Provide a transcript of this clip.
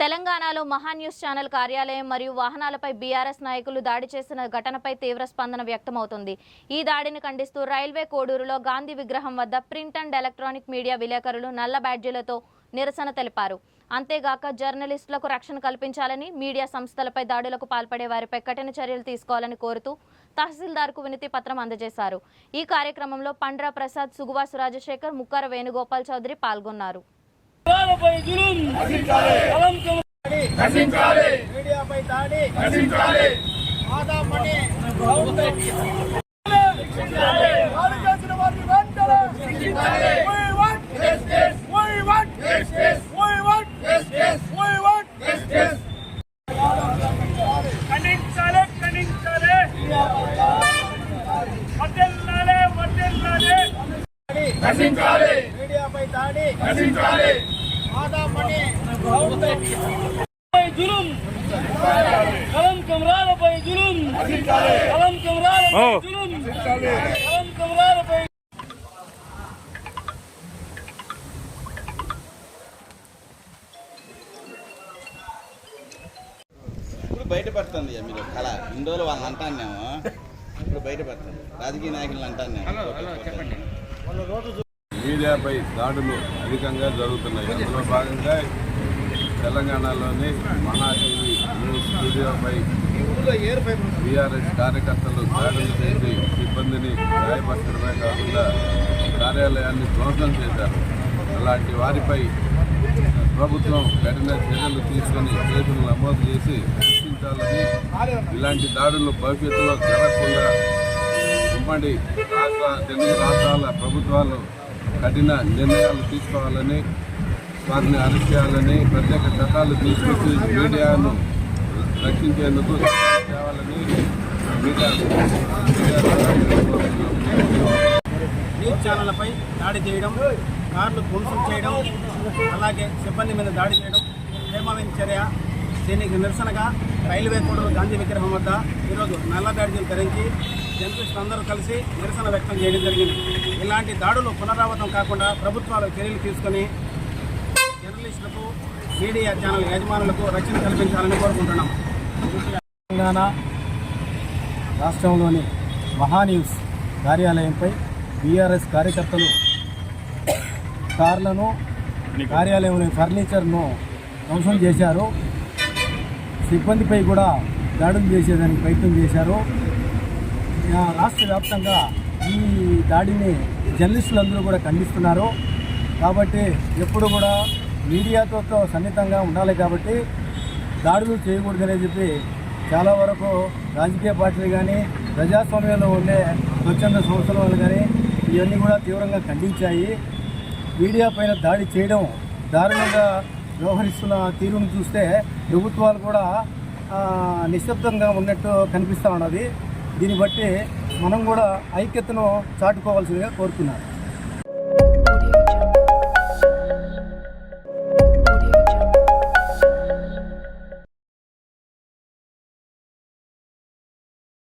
తెలంగాణలో మహాన్యూస్ ఛానల్ కార్యాలయం మరియు వాహనాలపై బీఆర్ఎస్ నాయకులు దాడి చేసిన ఘటనపై తీవ్ర స్పందన వ్యక్తమవుతుంది. ఈ దాడిని ఖండిస్తూ రైల్వే కోడూరులో గాంధీ విగ్రహం వద్ద ప్రింట్ అండ్ ఎలక్ట్రానిక్ మీడియా విలేకరులు నల్ల బ్యాడ్జీలతో నిరసన తెలిపారు. అంతేగాక జర్నలిస్టులకు రక్షణ కల్పించాలని, మీడియా సంస్థలపై దాడులకు పాల్పడే వారిపై కఠిన చర్యలు తీసుకోవాలని కోరుతూ తహసీల్దార్కు వినతి పత్రం అందజేశారు. ఈ కార్యక్రమంలో పండ్రా ప్రసాద్, సుగువాసు రాజశేఖర్, ముక్కార వేణుగోపాల్ చౌదరి పాల్గొన్నారు. మీడియాపై దాడి ఆదామణి జులుం కలం కమరాలపై జులుం కలం కమరాలపై జులుం కలం కమరాలపై ఇప్పుడు బయటపడుతుంది. మీరు కళ ఇన్ని రోజులు వాళ్ళని అంటానేమో, ఇప్పుడు బయటపడుతుంది. రాజకీయ నాయకులను అంటానేమో. మీడియాపై దాడులు అధికంగా జరుగుతున్నాయి. అందులో భాగంగా తెలంగాణలోని మహా టీవీ న్యూస్ స్టూడియోపై బీఆర్ఎస్ కార్యకర్తలు దాడులు చేసి సిబ్బందిని గాయపరచడమే కాకుండా కార్యాలయాన్ని ధ్వంసం చేశారు. అలాంటి వారిపై ప్రభుత్వం కఠిన చర్యలు తీసుకొని కేసులు నమోదు చేసి శిక్షించాలని, ఇలాంటి దాడులు భవిష్యత్తులో జరగకుండా ఉమ్మడి తెలుగు రాష్ట్రాల ప్రభుత్వాలు కఠిన నిర్ణయాలు తీసుకోవాలని, వారిని అరెస్ట్ చేయాలని, ప్రత్యేక చట్టాలు తీసుకొచ్చి మీడియాను రక్షించేందుకు చేయాలని న్యూస్ ఛానళ్లపై దాడి చేయడం, కార్లు ధ్వంసం చేయడం, అలాగే సిబ్బంది మీద దాడి చేయడం హేమాలయం చర్య. దీనికి నిరసనగా రైల్వే కోడూరు గాంధీ విగ్రహం వద్ద ఈరోజు నల్ల బ్యాడ్జీలు ధరించి జర్నలిస్టులు అందరూ కలిసి నిరసన వ్యక్తం చేయడం జరిగింది. ఇలాంటి దాడులు పునరావృతం కాకుండా ప్రభుత్వాలు చర్యలు తీసుకుని జర్నలిస్టులకు, మీడియా ఛానల్ యజమానులకు రక్షణ కల్పించాలని కోరుకుంటున్నాం. తెలంగాణ రాష్ట్రంలోని మహాన్యూస్ కార్యాలయంపై బీఆర్ఎస్ కార్యకర్తలు కార్లను, కార్యాలయంలోని ఫర్నిచర్ను ధ్వంసం చేశారు. సిబ్బందిపై కూడా దాడులు చేసేదానికి ప్రయత్నం చేశారు. రాష్ట్ర వ్యాప్తంగా ఈ దాడిని జర్నలిస్టులందరూ కూడా ఖండిస్తున్నారు. కాబట్టి ఎప్పుడు కూడా మీడియాతో సన్నిహితంగా ఉండాలి. కాబట్టి దాడులు చేయకూడదని చెప్పి చాలా వరకు రాజకీయ పార్టీలు కానీ, ప్రజాస్వామ్యంలో ఉండే స్వచ్ఛంద సంస్థల వాళ్ళు కానీ ఇవన్నీ కూడా తీవ్రంగా ఖండించాయి. మీడియా పైన దాడి చేయడం, దారుణంగా వ్యవహరిస్తున్న తీరును చూస్తే ప్రభుత్వాలు కూడా నిశ్శబ్దంగా ఉన్నట్టు కనిపిస్తూ ఉన్నది. దీన్ని బట్టి మనం కూడా ఐక్యతను చాటుకోవాల్సిందిగా కోరుతున్నారు.